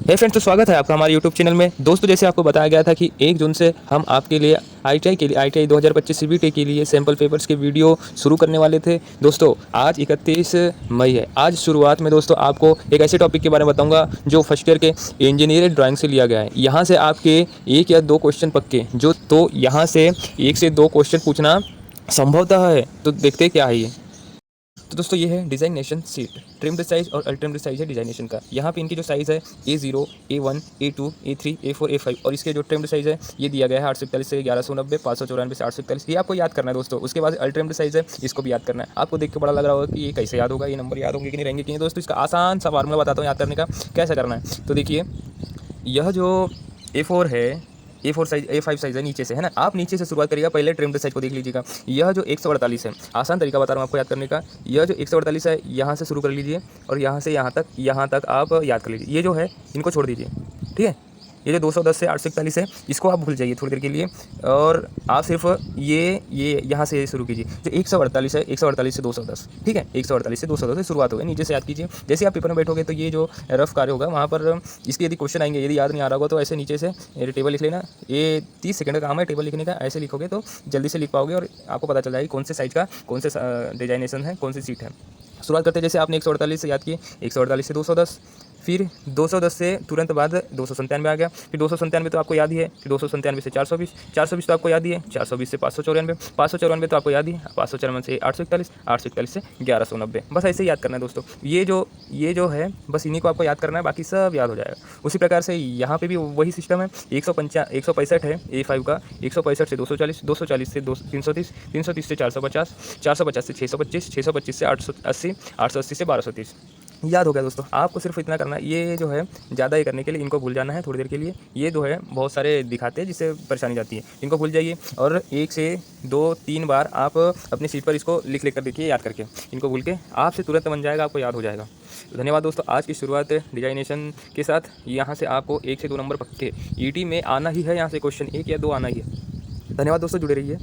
हे friends, तो स्वागत है आपका हमारे यूट्यूब चैनल में। दोस्तों, जैसे आपको बताया गया था कि 1 जून से हम आपके लिए ITI 2025 CBT के लिए सैम्पल पेपर्स के वीडियो शुरू करने वाले थे। दोस्तों, आज 31 मई है। आज शुरुआत में दोस्तों आपको एक ऐसे टॉपिक के बारे में बताऊंगा जो फर्स्ट ईयर के इंजीनियरिंग ड्राइंग से लिया गया है। यहाँ से आपके 1 या 2 क्वेश्चन पक्के तो यहाँ से 1 से 2 क्वेश्चन पूछना संभवतः है। तो देखते क्या है ये। तो दोस्तों, ये है डिजाइनेशन सीट। ट्रिम्ड साइज और अल्ट्रिम्ड साइज है डिजाइनेशन का। यहाँ पे इनकी जो साइज़ है A0, A1, A2, A3, A4, A5 और इसके जो ट्रिम्ड साइज है ये दिया गया है 841 से 1190, 594 से 841। ये आपको याद करना है दोस्तों। उसके बाद अल्ट्रिम्ड साइज है, इसको भी याद करना है। आपको देख के बड़ा लग रहा होगा कि ये कैसे याद होगा, ये नंबर याद होंगे कि नहीं रहेंगे कि नहीं। दोस्तों, इसका आसान सा फार्मूला बताता हूँ याद करने का कैसे करना है। तो देखिए, यह जो A4 है, A4 साइज, A5 साइज है नीचे से, है ना। आप नीचे से शुरुआत करिएगा, पहले ट्रिम्ड साइज को देख लीजिएगा। यह जो 148 है, आसान तरीका बता रहा हूँ आपको याद करने का। यह जो 148 है, यहाँ से शुरू कर लीजिए और यहाँ से यहाँ तक आप याद कर लीजिए। ये जो है इनको छोड़ दीजिए, ठीक है। ये जो 210 से 841 है, इसको आप भूल जाइए थोड़ी देर के लिए और आप सिर्फ ये यहाँ से शुरू कीजिए। जो 148 है, 148 से 210, ठीक है। 148 से 210 से शुरुआत होगी, नीचे से याद कीजिए। जैसे आप पेपर में बैठोगे तो ये जो रफ कार्य होगा वहाँ पर इसके यदि क्वेश्चन आएंगे, यदि याद नहीं आ रहा होगा तो ऐसे नीचे से टेबल लिख लेना। ये 30 सेकंड का काम है टेबल लिखने का। ऐसे लिखोगे तो जल्दी से लिख पाओगे और आपको पता चल जाएगी कौन से साइज का कौन से डिजाइनेशन है, कौन सी सीट है। शुरुआत करते जैसे आपने 148 से याद किए, 148 से 210, फिर 210 से तुरंत बाद 297 आ गया। फिर 297 तो आपको याद ही है, फिर 297 से 420, 420 तो आपको याद ही है, 420 से 594, 594 तो आपको याद ही है, 554 से 841, 841 से 1190। बस ऐसे ही याद करना है दोस्तों। ये जो है बस इन्हीं को आपको याद करना है, बाकी सब याद हो जाएगा। उसी प्रकार से यहाँ पे भी वही सिस्टम है। 165 है A5 का, 165 से 240, 240 से 330, 330 से 450, 450 से 625, 625 से 880, 880 से 1230। याद हो गया दोस्तों। आपको सिर्फ इतना करना है। ये जो है ज़्यादा ये करने के लिए इनको भूल जाना है थोड़ी देर के लिए। ये जो है बहुत सारे दिखाते हैं जिससे परेशानी जाती है, इनको भूल जाइए और 1 से 2-3 बार आप अपनी सीट पर इसको लिख कर देखिए, याद करके। इनको भूल के आपसे तुरंत बन जाएगा, आपको याद हो जाएगा। तो धन्यवाद दोस्तों। आज की शुरुआत डिजाइनेशन के साथ। यहाँ से आपको 1 से 2 नंबर पक्के ET में आना ही है। यहाँ से क्वेश्चन 1 या 2 आना ही है। धन्यवाद दोस्तों, जुड़े रहिए।